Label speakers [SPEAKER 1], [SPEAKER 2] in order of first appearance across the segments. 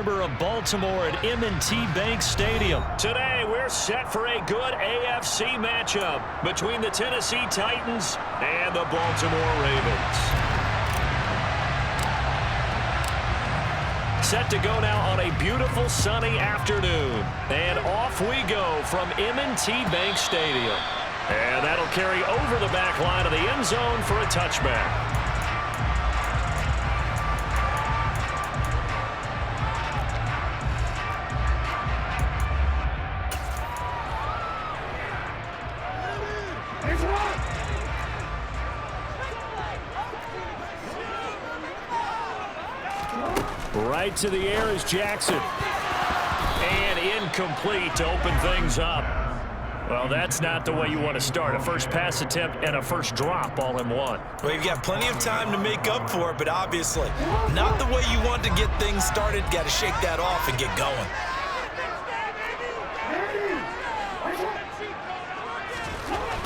[SPEAKER 1] member of Baltimore at M&T Bank Stadium. Today, we're set for a good AFC matchup between the Tennessee Titans and the Baltimore Ravens. Set to go now on a beautiful sunny afternoon. And off we go from M&T Bank Stadium. And that'll carry over the back line of the end zone for a touchback. Right to the air is Jackson. And incomplete to open things up. Well, that's not the way you want to start. A first pass attempt and a first drop all in one.
[SPEAKER 2] Well, you've got plenty of time to make up for it, but obviously not the way you want to get things started. Got to shake that off and get going.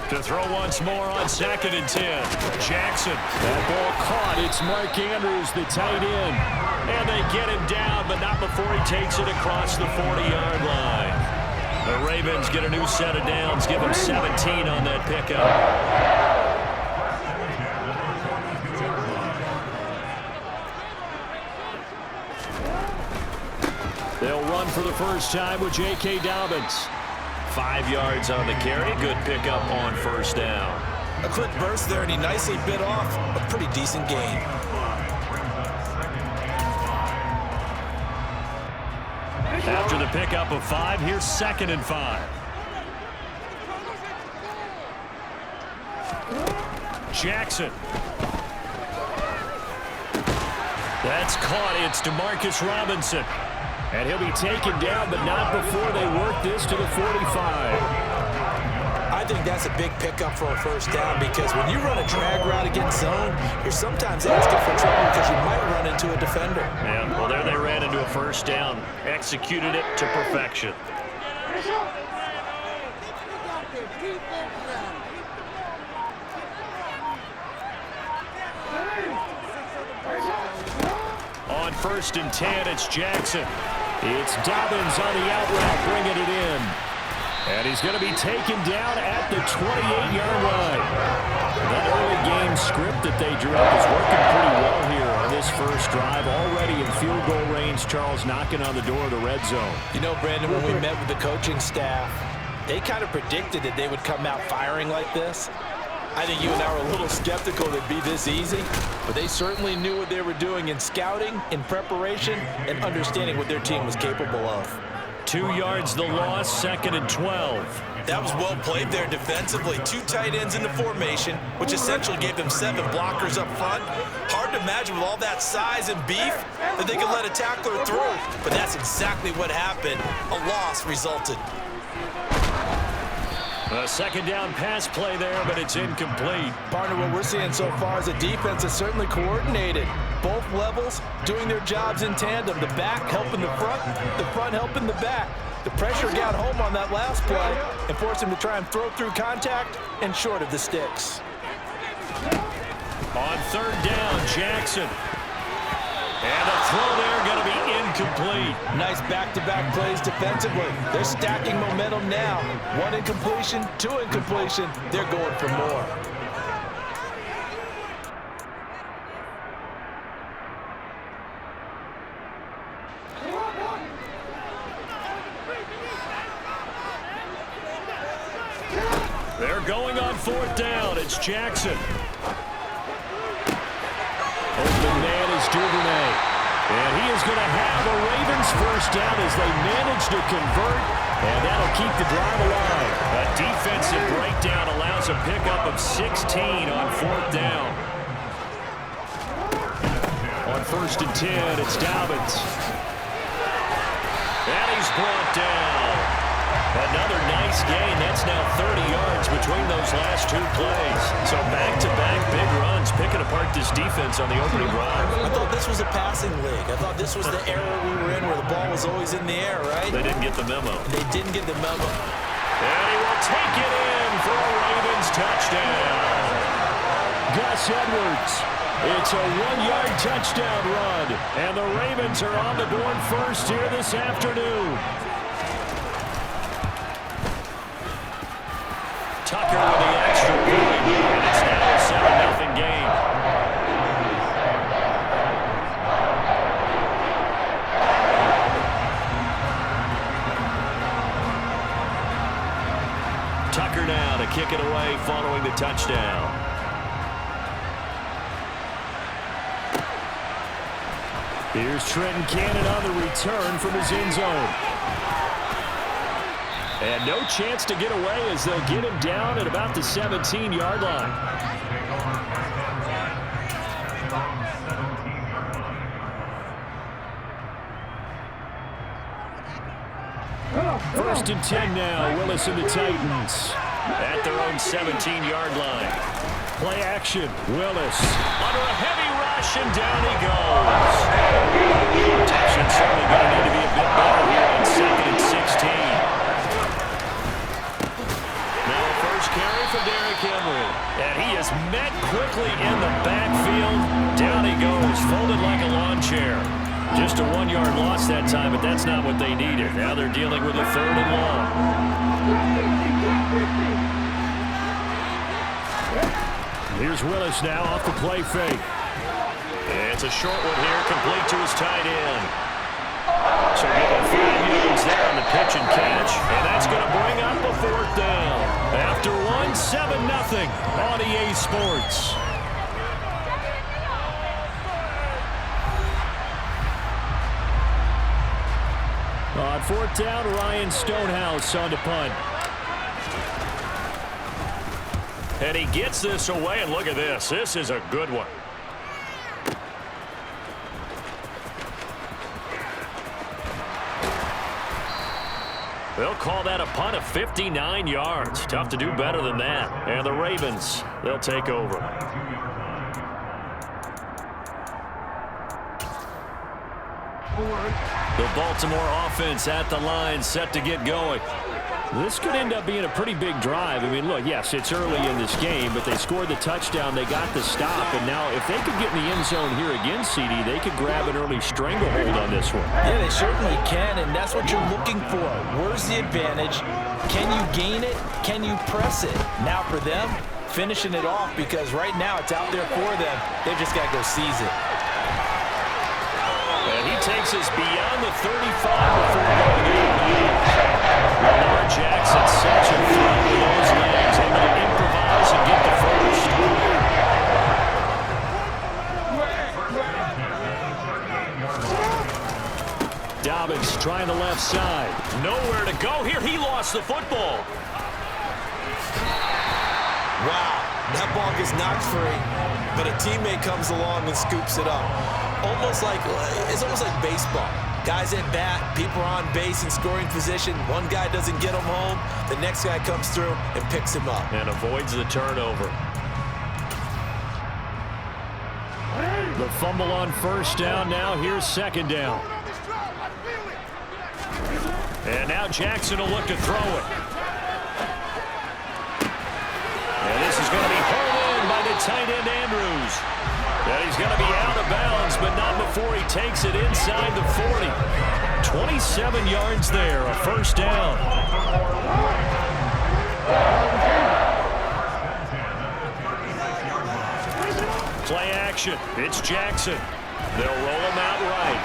[SPEAKER 1] To throw once more on 2nd and 10. Jackson. That ball caught. It's Mark Andrews, the tight end. And they get him down, but not before he takes it across the 40-yard line. The Ravens get a new set of downs. Give them 17 on that pickup. They'll run for the first time with J.K. Dobbins. 5 yards on the carry. Good pickup on first down.
[SPEAKER 2] A quick burst there, and he nicely bit off a pretty decent gain.
[SPEAKER 1] After the pickup of 5, here's 2nd and 5. Jackson. That's caught. It's DeMarcus Robinson. And he'll be taken down, but not before they work this to the 45.
[SPEAKER 2] I think that's a big pickup for a first down because when you run a drag route against zone, you're sometimes asking for trouble because you might run into a defender.
[SPEAKER 1] Yeah, well, there they ran into a first down. Executed it to perfection. On 1st and 10, it's Jackson. It's Dobbins on the out route, bringing it in. And he's going to be taken down at the 28-yard line. That early game script that they drew up is working pretty well here on this first drive. Already in field goal range, Charles knocking on the door of the red zone.
[SPEAKER 2] You know, Brandon, when we met with the coaching staff, they kind of predicted that they would come out firing like this. I think you and I were a little skeptical that it'd be this easy, but they certainly knew what they were doing in scouting, in preparation, and understanding what their team was capable of.
[SPEAKER 1] 2 yards the loss, 2nd and 12.
[SPEAKER 2] That was well played there defensively. 2 tight ends in the formation, which essentially gave them 7 blockers up front. Hard to imagine with all that size and beef that they could let a tackler through, but that's exactly what happened. A loss resulted.
[SPEAKER 1] A 2nd down pass play there, but it's incomplete.
[SPEAKER 2] Partner, what we're seeing so far is a defense that's certainly coordinated. Both levels doing their jobs in tandem. The back helping the front helping the back. The pressure got home on that last play and forced him to try and throw through contact and short of the sticks.
[SPEAKER 1] On 3rd down, Jackson. And the throw there going to be incomplete.
[SPEAKER 2] Nice back-to-back plays defensively. They're stacking momentum now. 1 incompletion, 2 incompletion. They're going for more.
[SPEAKER 1] They're going on 4th down. It's Jackson. Open man is Duvernay. And he is going to have a Ravens first down as they manage to convert. And that'll keep the drive alive. A defensive breakdown allows a pickup of 16 on 4th down. On 1st and 10, it's Dobbins. And he's brought down. Another nice gain. That's now 30 yards between those last 2 plays. So back-to-back big runs, picking apart this defense on the opening drive.
[SPEAKER 2] I thought this was a passing league. I thought this was the era we were in where the ball was always in the air, right?
[SPEAKER 1] They didn't get the memo.
[SPEAKER 2] They didn't get the memo.
[SPEAKER 1] And he will take it in for a Ravens touchdown. Gus Edwards It's a 1-yard touchdown run, and the Ravens are on the board first here this afternoon. Tucker with the extra point, and it's now a 7-0 game. Tucker now to kick it away following the touchdown. Here's Trenton Cannon on the return from his end zone. And no chance to get away as they'll get him down at about the 17-yard line. First and 10 now. Willis and the Titans at their own 17-yard line. Play action. Willis under a heavy rush, and down he goes. Protection certainly going to need to be a bit better here on 2nd and 16. Now a first carry for Derrick Henry. And he is met quickly in the backfield. Down he goes, folded like a lawn chair. Just a 1-yard loss that time, but that's not what they needed. Now they're dealing with a 3rd and long. Here's Willis now off the play fake. It's a short one here, complete to his tight end. So getting 5 yards there on the pitch and catch, and that's going to bring up a 4th down. After 7-0 on EA Sports. On 4th down, Ryan Stonehouse on to punt. And he gets this away, and look at this. This is a good one. They'll call that a punt of 59 yards. Tough to do better than that. And the Ravens, they'll take over. The Baltimore offense at the line, set to get going. This could end up being a pretty big drive. I mean, look, yes, it's early in this game, but they scored the touchdown. They got the stop, and now if they could get in the end zone here again, CD, they could grab an early stranglehold on this one.
[SPEAKER 2] Yeah, they certainly can, and that's what you're looking for. Where's the advantage? Can you gain it? Can you press it? Now for them, finishing it off, because right now it's out there for them. They've just got to go seize it.
[SPEAKER 1] And he takes us beyond the 35 before going in. Lamar Jackson, such a threat with those legs, able to improvise and get the first. Dobbins trying the left side. Nowhere to go here. He lost the football.
[SPEAKER 2] Wow, that ball gets knocked free, but a teammate comes along and scoops it up. It's almost like baseball. Guys at bat, people are on base in scoring position. One guy doesn't get him home. The next guy comes through and picks him up.
[SPEAKER 1] And avoids the turnover. The fumble on 1st down. Now here's 2nd down. And now Jackson will look to throw it. And this is going to be hurled in by the tight end Andrews. And he's going to be out of bounds, but not before he takes it inside the 40. 27 yards there, a 1st down. Play action. It's Jackson. They'll roll him out right.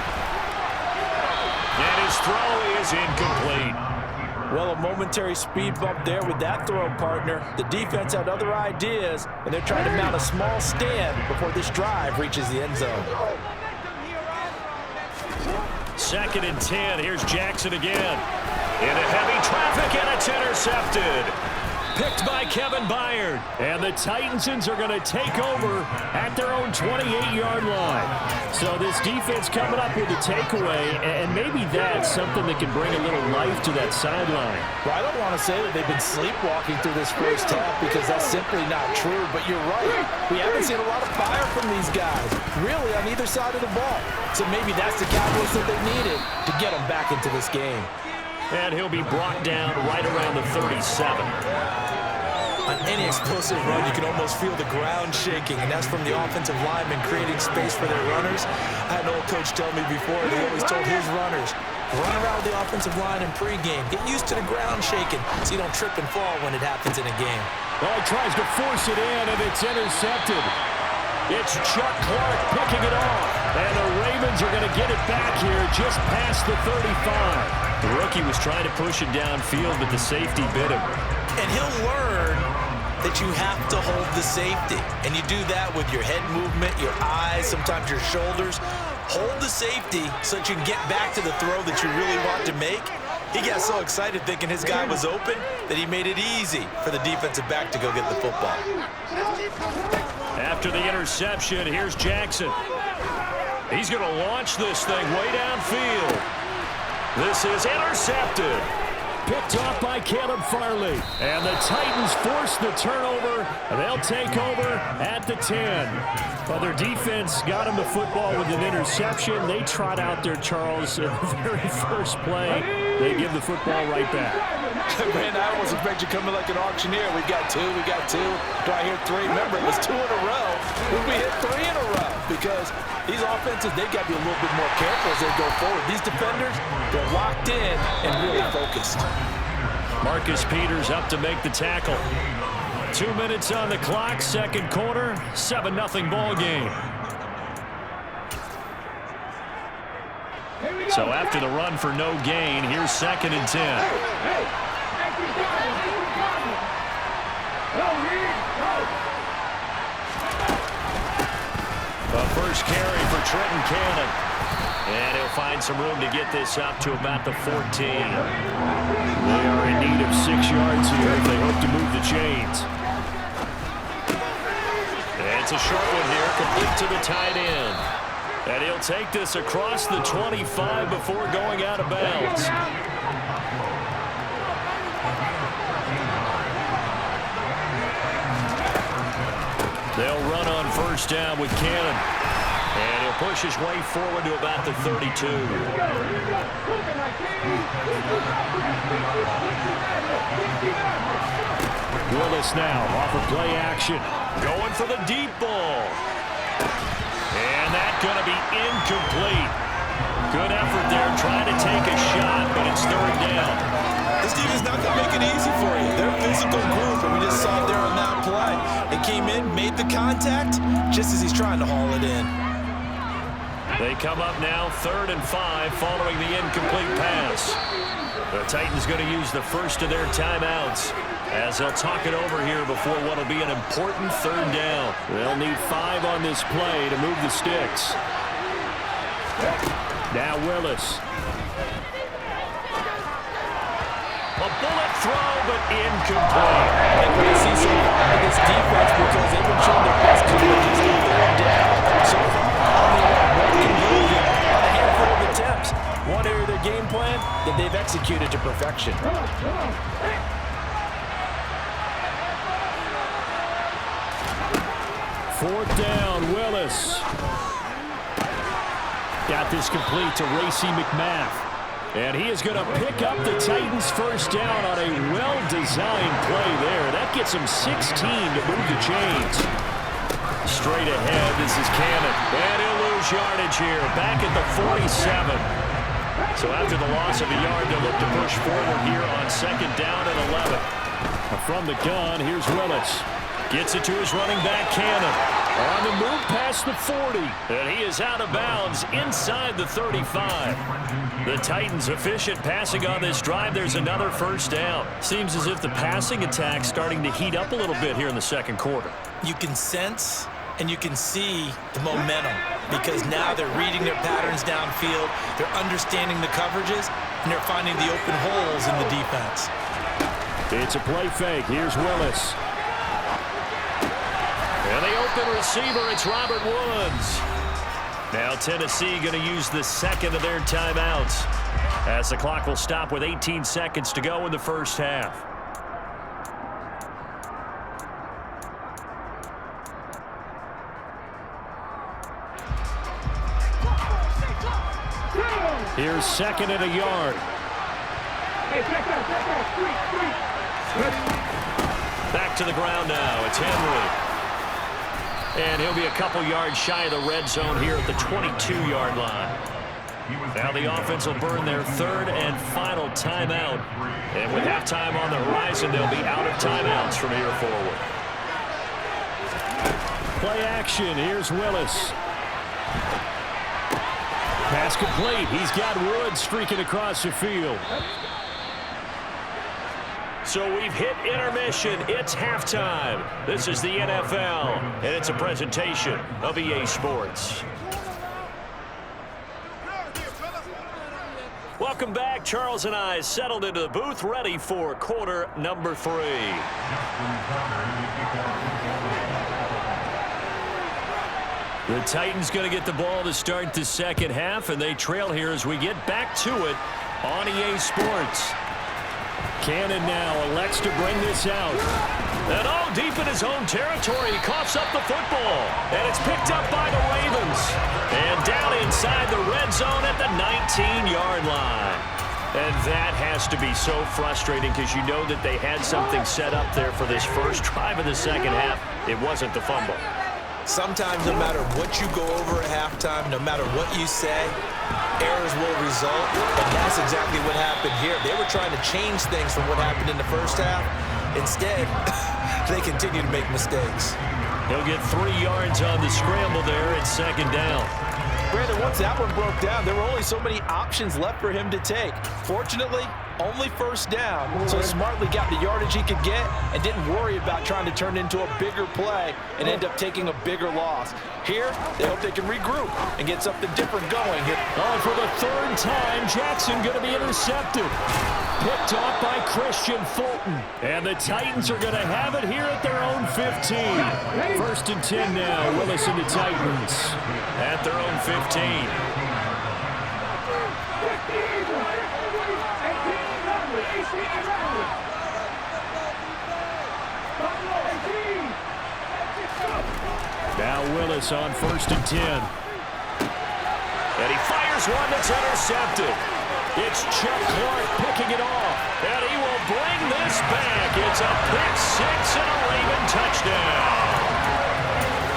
[SPEAKER 1] And his throw is incomplete.
[SPEAKER 2] Well, a momentary speed bump there with that throw, partner. The defense had other ideas, and they're trying to mount a small stand before this drive reaches the end zone.
[SPEAKER 1] 2nd and 10. Here's Jackson again. Into heavy traffic, and it's intercepted. Picked by Kevin Byard. And the Titansons are going to take over at their own 28-yard line. So this defense coming up with a takeaway, and maybe that's something that can bring a little life to that sideline.
[SPEAKER 2] Well, I don't want to say that they've been sleepwalking through this first half, because that's simply not true. But you're right. We haven't seen a lot of fire from these guys, really, on either side of the ball. So maybe that's the catalyst that they needed to get them back into this game.
[SPEAKER 1] And he'll be brought down right around the 37.
[SPEAKER 2] On any explosive run, you can almost feel the ground shaking, and that's from the offensive linemen creating space for their runners. I had an old coach tell me before, he always told his runners, run around the offensive line in pregame. Get used to the ground shaking so you don't trip and fall when it happens in a game.
[SPEAKER 1] Well, he tries to force it in, and it's intercepted. It's Chuck Clark picking it off. And the Ravens are going to get it back here just past the 35. The rookie was trying to push it downfield, but the safety bit him.
[SPEAKER 2] And he'll learn that you have to hold the safety. And you do that with your head movement, your eyes, sometimes your shoulders. Hold the safety so that you can get back to the throw that you really want to make. He got so excited thinking his guy was open that he made it easy for the defensive back to go get the football.
[SPEAKER 1] After the interception, here's Jackson. He's going to launch this thing way downfield. This is intercepted. Picked off by Caleb Farley. And the Titans force the turnover. They'll take over at the 10. Well, their defense got him the football with an interception. They trot out there, Charles, in the very first play. They give the football right back.
[SPEAKER 2] Man, I almost expect you coming like an auctioneer. We got two. Do I hear three? Remember, it was 2 in a row. We hit 3 in a row because these offenses, they got to be a little bit more careful as they go forward. These defenders, they're locked in and really focused.
[SPEAKER 1] Marcus Peters up to make the tackle. 2 minutes on the clock, second quarter, 7-0 ball game. So after the run for no gain, here's 2nd and 10. The first carry for Trenton Cannon. And he'll find some room to get this up to about the 14. They are in need of 6 yards here if they hope to move the chains. And it's a short one here, complete to the tight end. And he'll take this across the 25 before going out of bounds. They'll run on first down with Cannon. And he'll push his way forward to about the 32. Willis now off of play action. Going for the deep ball. And that's going to be incomplete. Good effort there trying to take a shot, but it's 3rd down.
[SPEAKER 2] This team is not going to make it easy for you. They're a physical group, and we just saw it there on that play. They came in, made the contact, just as he's trying to haul it in.
[SPEAKER 1] They come up now 3rd and 5 following the incomplete pass. The Titans going to use the first of their timeouts as they'll talk it over here before what will be an important 3rd down. They'll need 5 on this play to move the sticks. Now Willis. A bullet throw, but incomplete.
[SPEAKER 2] And we see so far in this defense because they've been showing their best coverages on 3rd down. So far, only one conversion on a handful of attempts. One area of their game plan that they've executed to perfection.
[SPEAKER 1] 4th down, Willis. Got this complete to Racey McMath. And he is going to pick up the Titans' first down on a well-designed play there. That gets him 16 to move the chains. Straight ahead, this is Cannon. And he'll lose yardage here, back at the 47. So after the loss of a yard, they'll look to push forward here on 2nd down and 11. From the gun, here's Willis. Gets it to his running back, Cannon. On the move past the 40. And he is out of bounds inside the 35. The Titans efficient passing on this drive. There's another first down. Seems as if the passing attack's starting to heat up a little bit here in the second quarter.
[SPEAKER 2] You can sense and you can see the momentum because now they're reading their patterns downfield. They're understanding the coverages, and they're finding the open holes in the defense.
[SPEAKER 1] It's a play fake. Here's Willis. And the open receiver, it's Robert Woods. Now Tennessee going to use the second of their timeouts as the clock will stop with 18 seconds to go in the first half. Here's 2nd and a yard. Back to the ground now. It's Henry. And he'll be a couple yards shy of the red zone here at the 22-yard line. Now the offense will burn their third and final timeout. And with halftime on the horizon, they'll be out of timeouts from here forward. Play action. Here's Willis. Pass complete. He's got Wood streaking across the field. So we've hit intermission. It's halftime. This is the NFL, and it's a presentation of EA Sports. Welcome back. Charles and I settled into the booth, ready for quarter number 3. The Titans going to get the ball to start the second half, and they trail here as we get back to it on EA Sports. Cannon now elects to bring this out. And all deep in his own territory, he coughs up the football. And it's picked up by the Ravens. And down inside the red zone at the 19-yard line. And that has to be so frustrating because you know that they had something set up there for this first drive of the second half. It wasn't the fumble.
[SPEAKER 2] Sometimes no matter what you go over at halftime, no matter what you say, errors will result, and that's exactly what happened here. They were trying to change things from what happened in the first half. Instead, they continue to make mistakes.
[SPEAKER 1] He'll get 3 yards on the scramble there at second down.
[SPEAKER 2] Brandon, once that one broke down, there were only so many options left for him to take. Fortunately, only first down, so smartly got the yardage he could get and didn't worry about trying to turn it into a bigger play and end up taking a bigger loss. Here, they hope they can regroup and get something different going here.
[SPEAKER 1] Oh, for the third time, Jackson going to be intercepted. Picked off by Christian Fulton. And the Titans are going to have it here at their own 15. First and 10 now, Willis and the Titans at their own 15. Now Willis on first and 10. And he fires one that's intercepted. It's Chuck Clark picking it off. And he will bring this back. It's a pick-6 and a Raven touchdown.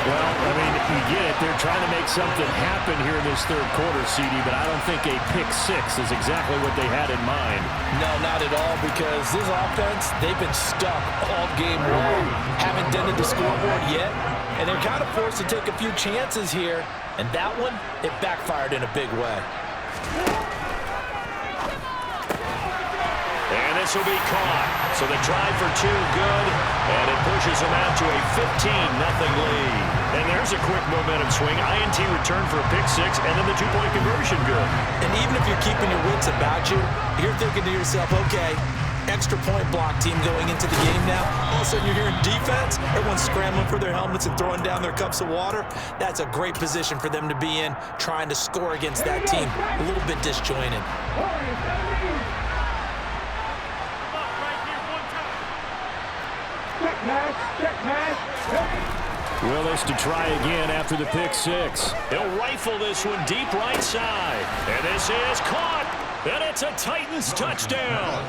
[SPEAKER 1] Well, I mean, you get it. They're trying to make something happen here in this third quarter, CD, but I don't think a pick-6 is exactly what they had in mind.
[SPEAKER 2] No, not at all, because this offense, they've been stuck all game long. Haven't dented the scoreboard yet, and they're kind of forced to take a few chances here, and that one, it backfired in a big way.
[SPEAKER 1] And this will be caught. So the try for 2 good, and it pushes them out to a 15-0 lead. And there's a quick momentum swing. INT return for a pick-6, and then the 2-point conversion good.
[SPEAKER 2] And even if you're keeping your wits about you, you're thinking to yourself, okay, extra point block team going into the game now. All of a sudden you're hearing defense. Everyone's scrambling for their helmets and throwing down their cups of water. That's a great position for them to be in, trying to score against that team. A little bit disjointed.
[SPEAKER 1] Willis to try again after the pick-6. He'll rifle this one deep right side. And this is caught. And it's a Titans touchdown.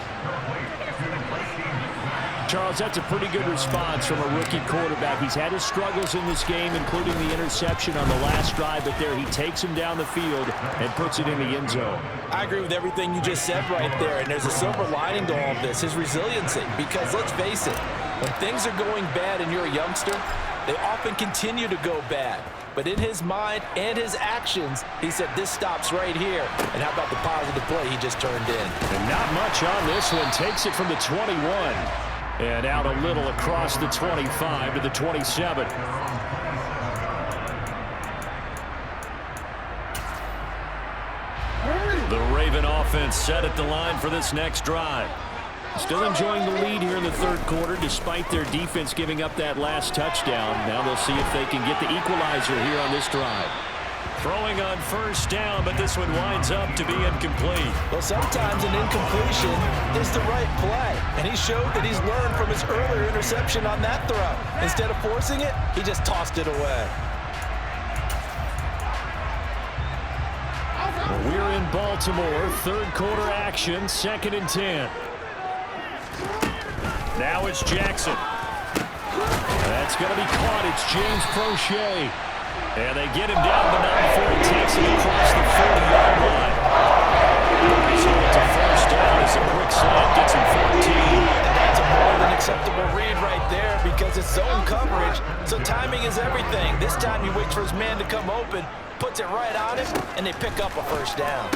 [SPEAKER 1] Charles, that's a pretty good response from a rookie quarterback. He's had his struggles in this game, including the interception on the last drive, but there he takes him down the field and puts it in the end zone.
[SPEAKER 2] I agree with everything you just said right there, and there's a silver lining to all of this, his resiliency, because let's face it, when things are going bad and you're a youngster, they often continue to go bad. But in his mind and his actions, he said, this stops right here. And how about the positive play he just turned in?
[SPEAKER 1] And not much on this one. Takes it from the 21. And out a little across the 25 to the 27. The Raven offense set at the line for this next drive. Still enjoying the lead here in the third quarter despite their defense giving up that last touchdown. Now they'll see if they can get the equalizer here on this drive. Throwing on first down, but this one winds up to be incomplete.
[SPEAKER 2] Well, sometimes an incompletion is the right play, and he showed that he's learned from his earlier interception on that throw. Instead of forcing it, he just tossed it away.
[SPEAKER 1] Well, we're in Baltimore, third quarter action, 2nd and 10. Now it's Jackson. That's going to be caught. It's James Prochet. And they get him down, but not before he takes it across the 40-yard line. So it's a first down as a quick slant gets him 14.
[SPEAKER 2] And that's a more than acceptable read right there because it's zone coverage, so timing is everything. This time he waits for his man to come open, puts it right on him, and they pick up a first down.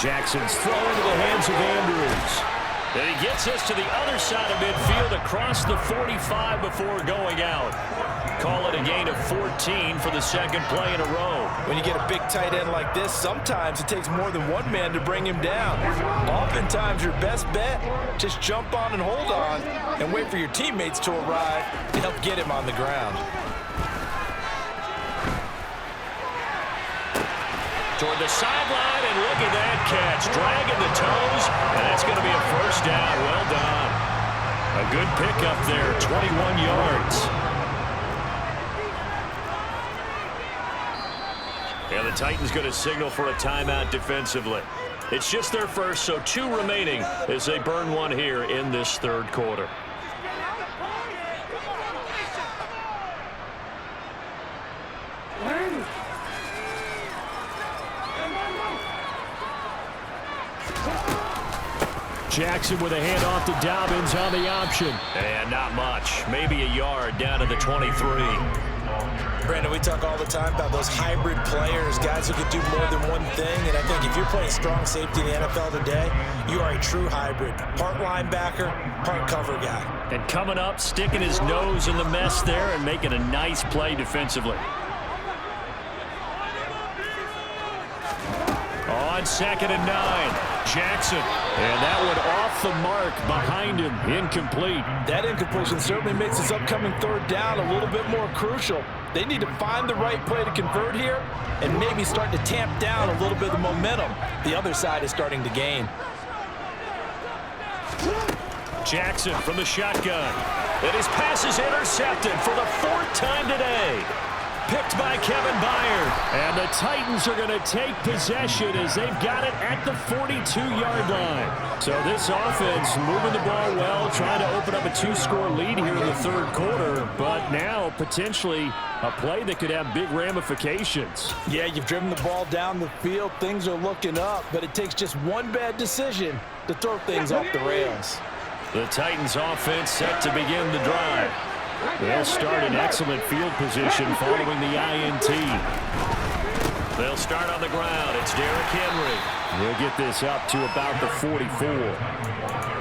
[SPEAKER 1] Jackson's throw into the hands of Andrews. And he gets us to the other side of midfield across the 45 before going out. Call it a gain of 14 for the second play in a row.
[SPEAKER 2] When you get a big tight end like this, sometimes it takes more than one man to bring him down. Oftentimes, your best bet, just jump on and hold on and wait for your teammates to arrive to help get him on the ground.
[SPEAKER 1] Toward the sideline, and look at that catch. Dragging the toes, and that's going to be a first down. Well done. A good pickup there, 21 yards. And the Titans going to signal for a timeout defensively. It's just their first, so 2 remaining as they burn one here in this third quarter. Jackson with a handoff to Dobbins on the option. And not much. Maybe a yard down to the 23.
[SPEAKER 2] Brandon, we talk all the time about those hybrid players, guys who can do more than one thing. And I think if you're playing strong safety in the NFL today, you are a true hybrid. Part linebacker, part cover guy.
[SPEAKER 1] And coming up, sticking his nose in the mess there and making a nice play defensively. On 2nd and 9. Jackson, and that one off the mark behind him, incomplete.
[SPEAKER 2] That incompletion certainly makes this upcoming third down a little bit more crucial. They need to find the right play to convert here and maybe start to tamp down a little bit of the momentum the other side is starting to gain.
[SPEAKER 1] Jackson from the shotgun, and his pass is intercepted for the 4th time today. Picked by Kevin Byard. And the Titans are going to take possession as they've got it at the 42-yard line. So this offense moving the ball well, trying to open up a 2-score lead here in the third quarter, but now potentially a play that could have big ramifications.
[SPEAKER 2] Yeah, you've driven the ball down the field. Things are looking up, but it takes just one bad decision to throw things off the rails.
[SPEAKER 1] The Titans offense set to begin the drive. They'll start in excellent field position following the INT. They'll start on the ground. It's Derrick Henry. He'll get this up to about the 44.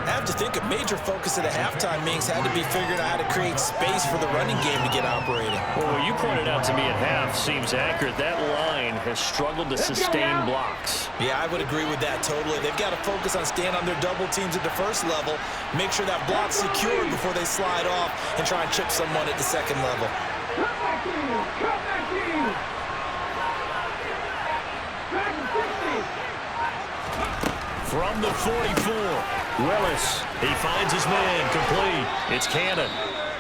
[SPEAKER 2] I have to think a major focus at a halftime meetings had to be figuring out how to create space for the running game to get operating.
[SPEAKER 1] Well, what you pointed out to me at half seems accurate. That line has struggled to sustain blocks.
[SPEAKER 2] Yeah, I would agree with that totally. They've got to focus on staying on their double teams at the first level, make sure that block's secured before they slide off and try and chip someone at the second level.
[SPEAKER 1] From the 44, Willis, he finds his man, complete. It's Cannon,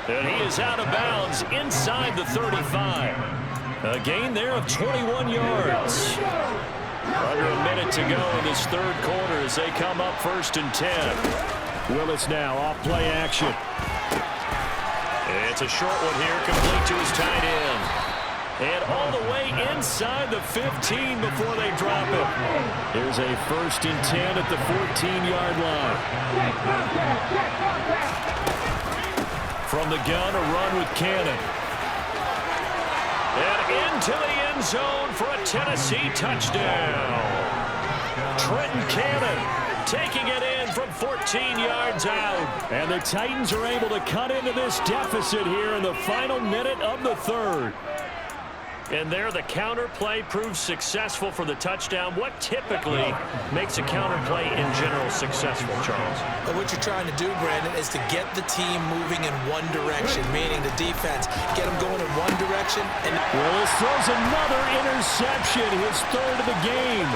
[SPEAKER 1] and he is out of bounds inside the 35. A gain there of 21 yards. Under a minute to go in this third quarter as they come up 1st and 10. Willis now off play action. It's a short one here, complete to his tight end. And all the way inside the 15 before they drop it. Here's a 1st and 10 at the 14-yard line. From the gun, a run with Cannon. And into the end zone for a Tennessee touchdown. Trenton Cannon taking it in from 14 yards out. And the Titans are able to cut into this deficit here in the final minute of the third. And there, the counter play proves successful for the touchdown. What typically makes a counter play in general successful, Charles?
[SPEAKER 2] But what you're trying to do, Brandon, is to get the team moving in one direction, meaning the defense, get them going in one direction. And
[SPEAKER 1] Willis throws another interception, his 3rd of the game.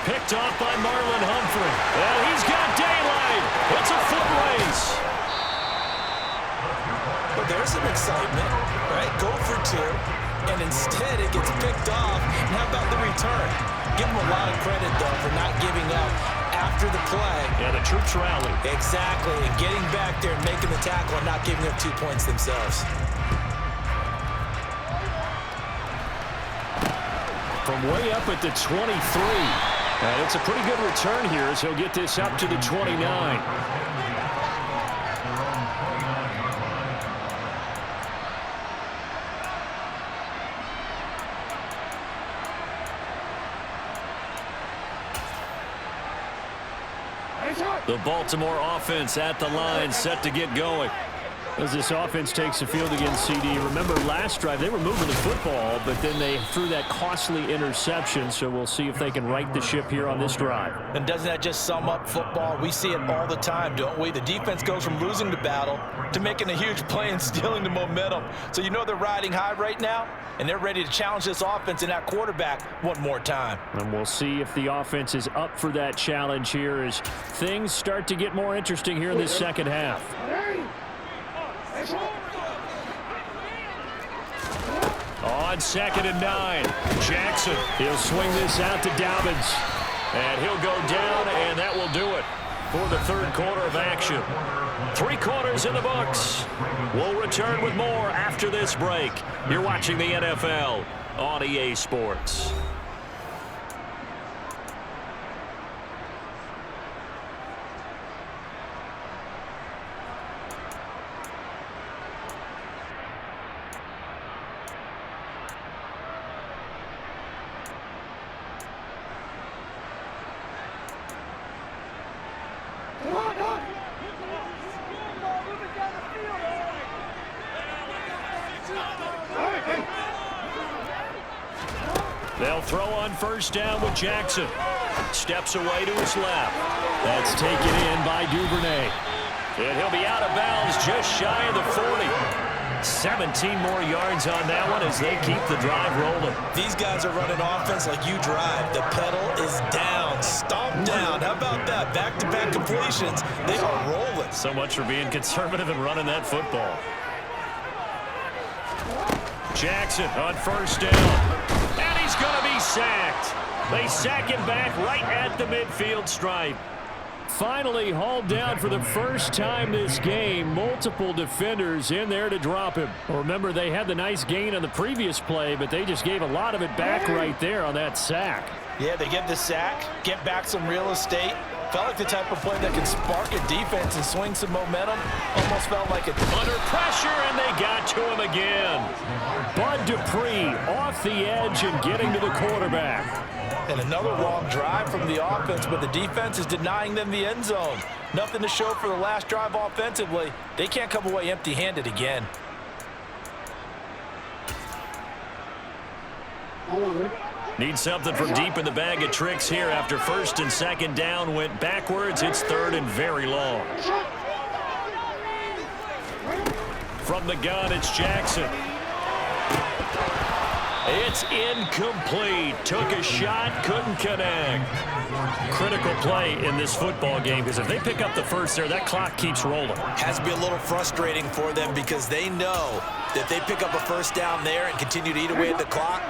[SPEAKER 1] Picked off by Marlon Humphrey. And he's got daylight. It's a foot race.
[SPEAKER 2] But there's some excitement, right? Go for 2. And instead it gets picked off. And how about the return? Give them a lot of credit, though, for not giving up after the play.
[SPEAKER 1] Yeah, the troops rally.
[SPEAKER 2] Exactly, and getting back there and making the tackle and not giving up 2 points themselves.
[SPEAKER 1] From way up at the 23. And it's a pretty good return here as he'll get this up to the 29. The Baltimore offense at the line, set to get going. As this offense takes the field against CD. Remember last drive, they were moving the football, but then they threw that costly interception, so we'll see if they can right the ship here on this drive.
[SPEAKER 2] And doesn't that just sum up football? We see it all the time, don't we? The defense goes from losing the battle to making a huge play and stealing the momentum. So you know they're riding high right now, and they're ready to challenge this offense and that quarterback one more time.
[SPEAKER 1] And we'll see if the offense is up for that challenge here as things start to get more interesting here in this second half. On 2nd and 9, Jackson. He'll swing this out to Dobbins. And he'll go down, and that will do it for the third quarter of action. 3 quarters in the books. We'll return with more after this break. You're watching the NFL on EA Sports. They'll throw on first down with Jackson. Steps away to his left. That's taken in by Duvernay. And he'll be out of bounds just shy of the 40. 17 more yards on that one as they keep the drive rolling.
[SPEAKER 2] These guys are running offense like you drive. The pedal is down, stomp down. How about that? Back-to-back completions. They are rolling.
[SPEAKER 1] So much for being conservative and running that football. Jackson on first down. And he's going to be sacked. They sack him back right at the midfield stripe. Finally hauled down for the first time this game. Multiple defenders in there to drop him. Remember, they had the nice gain on the previous play, but they just gave a lot of it back right there on that sack.
[SPEAKER 2] Yeah, they get the sack, get back some real estate. Felt like the type of play that can spark a defense and swing some momentum. Almost felt like it.
[SPEAKER 1] Under pressure, and they got to him again. Bud Dupree off the edge and getting to the quarterback.
[SPEAKER 2] And another long drive from the offense, but the defense is denying them the end zone. Nothing to show for the last drive offensively. They can't come away empty-handed again.
[SPEAKER 1] Need something from deep in the bag of tricks here after first and second down went backwards. It's third and very long. From the gun, it's Jackson. It's incomplete. Took a shot, couldn't connect. Critical play in this football game because if they pick up the first there, that clock keeps rolling.
[SPEAKER 2] Has to be a little frustrating for them because they know that they pick up a first down there and continue to eat away at the clock.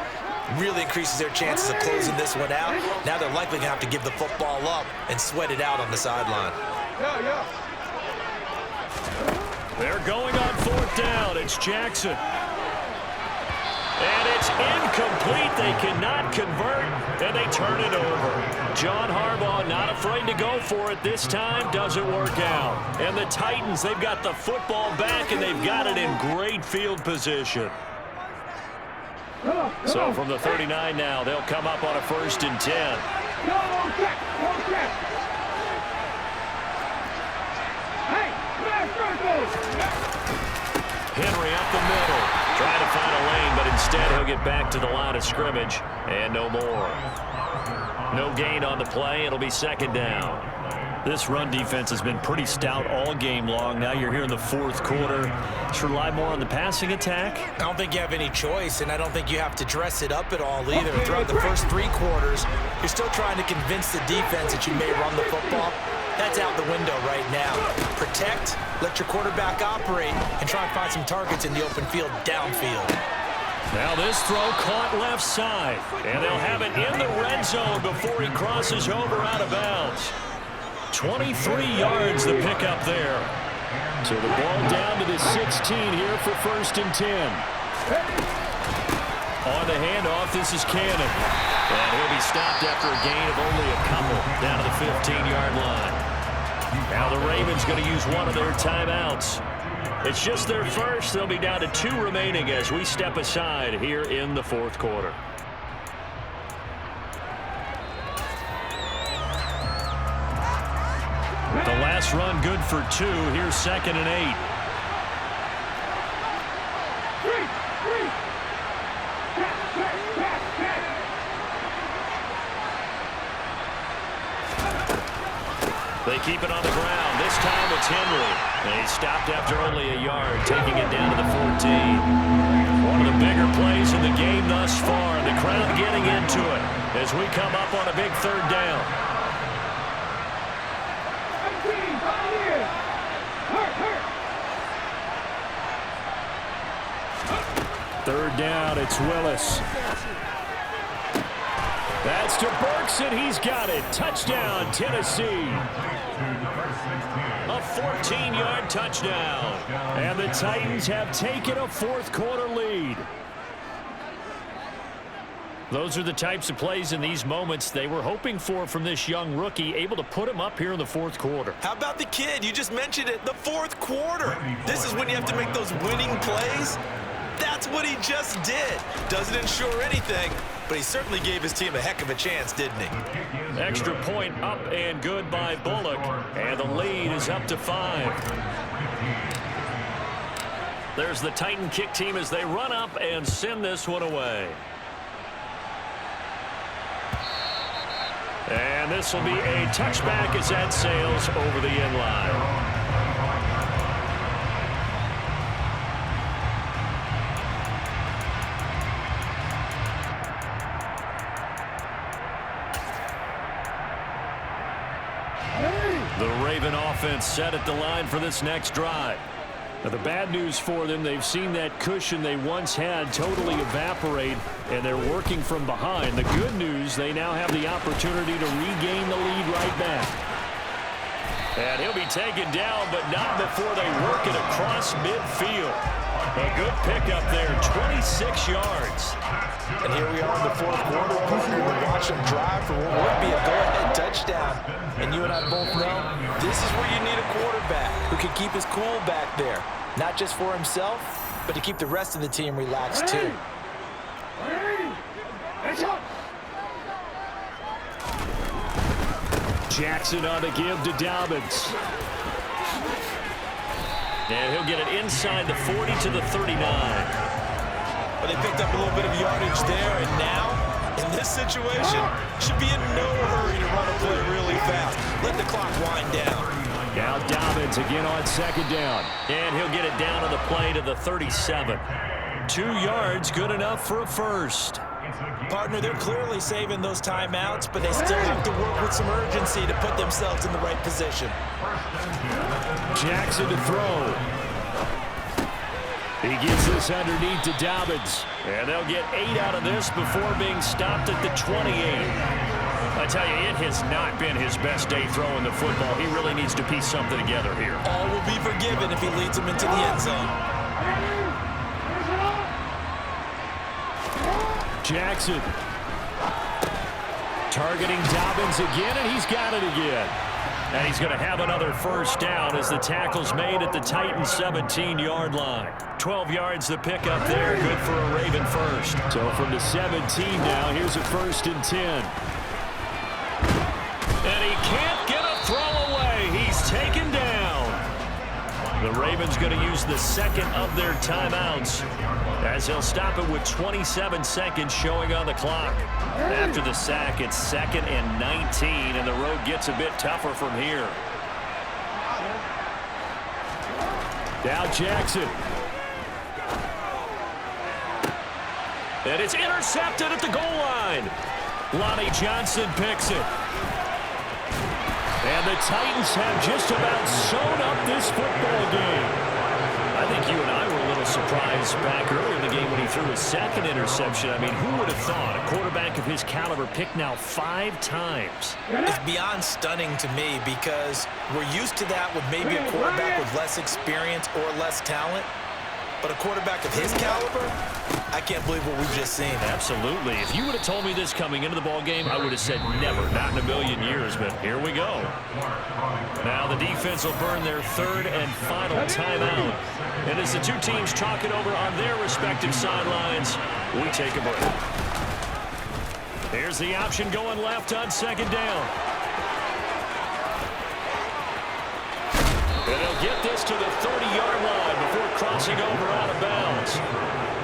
[SPEAKER 2] Really increases their chances of closing this one out. Now they're likely going to have to give the football up and sweat it out on the sideline.
[SPEAKER 1] They're going on fourth down. It's Jackson. And it's incomplete. They cannot convert, and they turn it over. John Harbaugh not afraid to go for it this time. Doesn't work out. And the Titans, they've got the football back, and they've got it in great field position. So from the 39 now, they'll come up on a 1st and 10. Henry up the middle. Trying to find a lane, but instead he'll get back to the line of scrimmage. And no more. No gain on the play. It'll be second down. This run defense has been pretty stout all game long. Now you're here in the fourth quarter. Should rely more on the passing attack?
[SPEAKER 2] I don't think you have any choice, and I don't think you have to dress it up at all either. Throughout the first 3 quarters, you're still trying to convince the defense that you may run the football. That's out the window right now. Protect, let your quarterback operate, and try and find some targets in the open field downfield.
[SPEAKER 1] Now this throw caught left side, and they'll have it in the red zone before he crosses over out of bounds. 23 yards the pickup there. So the ball down to the 16 here for 1st and 10. On the handoff, this is Cannon. And he'll be stopped after a gain of only a couple down to the 15-yard line. Now the Ravens going to use one of their timeouts. It's just their first. They'll be down to 2 remaining as we step aside here in the 4th quarter. The last run good for 2. Here's 2nd and 8. They keep it on the ground. This time it's Henry. And he stopped after only a yard, taking it down to the 14. One of the bigger plays in the game thus far. The crowd getting into it as we come up on a big 3rd down. Third down, it's Willis. That's to Burks, and he's got it. Touchdown, Tennessee. A 14-yard touchdown. And the Titans have taken a 4th quarter lead. Those are the types of plays in these moments they were hoping for from this young rookie, able to put him up here in the 4th quarter.
[SPEAKER 2] How about the kid? You just mentioned it, the 4th quarter. This is when you have to make those winning plays. That's what he just did. Doesn't ensure anything, but he certainly gave his team a heck of a chance, didn't he?
[SPEAKER 1] Extra point up and good by Bullock, and the lead is up to 5. There's the Titan kick team as they run up and send this one away. And this will be a touchback as that sails over the end line. The Raven offense set at the line for this next drive. Now, the bad news for them, they've seen that cushion they once had totally evaporate, and they're working from behind. The good news, they now have the opportunity to regain the lead right back. And he'll be taken down, but not before they work it across midfield. A good pickup there, 26 yards.
[SPEAKER 2] And here we are in the 4th quarter, partner, to watch them drive for what would be a go-ahead touchdown. And you and I both know this is where you need a quarterback who can keep his cool back there. Not just for himself, but to keep the rest of the team relaxed too.
[SPEAKER 1] Jackson on the give to Dobbins. And he'll get it inside the 40 to the 39.
[SPEAKER 2] But they picked up a little bit of yardage there, and now, in this situation, should be in no hurry to run a play really fast. Let the clock wind down.
[SPEAKER 1] Now Dobbins again on 2nd down. And he'll get it down on the play to the 37. 2 yards, good enough for a first.
[SPEAKER 2] Partner, they're clearly saving those timeouts, but they still have to work with some urgency to put themselves in the right position.
[SPEAKER 1] Jackson to throw. He gets this underneath to Dobbins. And they'll get 8 out of this before being stopped at the 28. I tell you, it has not been his best day throwing the football. He really needs to piece something together here.
[SPEAKER 2] All will be forgiven if he leads them into the end zone.
[SPEAKER 1] Jackson targeting Dobbins again, and he's got it again. And he's going to have another first down as the tackle's made at the Titans' 17-yard line. 12 yards the pickup there, good for a Raven first. So from the 17 now, here's a 1st and 10. And he can't get a throw away. He's taken down. The Ravens going to use the 2nd of their timeouts as he'll stop it with 27 seconds showing on the clock. After the sack, it's 2nd and 19, and the road gets a bit tougher from here. Now Jackson. And it's intercepted at the goal line. Lonnie Johnson picks it. And the Titans have just about sewn up this football game. I think you and I were a little little surprise back earlier in the game when he threw his second interception. I mean, who would have thought a quarterback of his caliber picked now 5 times?
[SPEAKER 2] It's beyond stunning to me because we're used to that with maybe a quarterback with less experience or less talent. But a quarterback of his caliber, I can't believe what we've just seen.
[SPEAKER 1] Absolutely. If you would have told me this coming into the ball game, I would have said never, not in a million years, but here we go. Now the defense will burn their 3rd and final timeout. And as the two teams talk it over on their respective sidelines, we take a break. Here's the option going left on 2nd down. And he'll get this to the 30-yard line before crossing over out of bounds.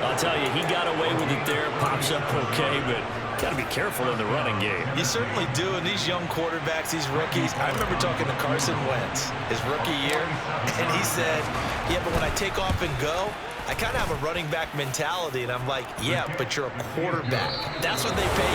[SPEAKER 1] I'll tell you, he got away with it there. Pops up okay, but got to be careful in the running game.
[SPEAKER 2] You certainly do. And these young quarterbacks, these rookies, I remember talking to Carson Wentz his rookie year, and he said, yeah, but when I take off and go, I kind of have a running back mentality. And I'm like, yeah, but you're a quarterback. That's what they pay you.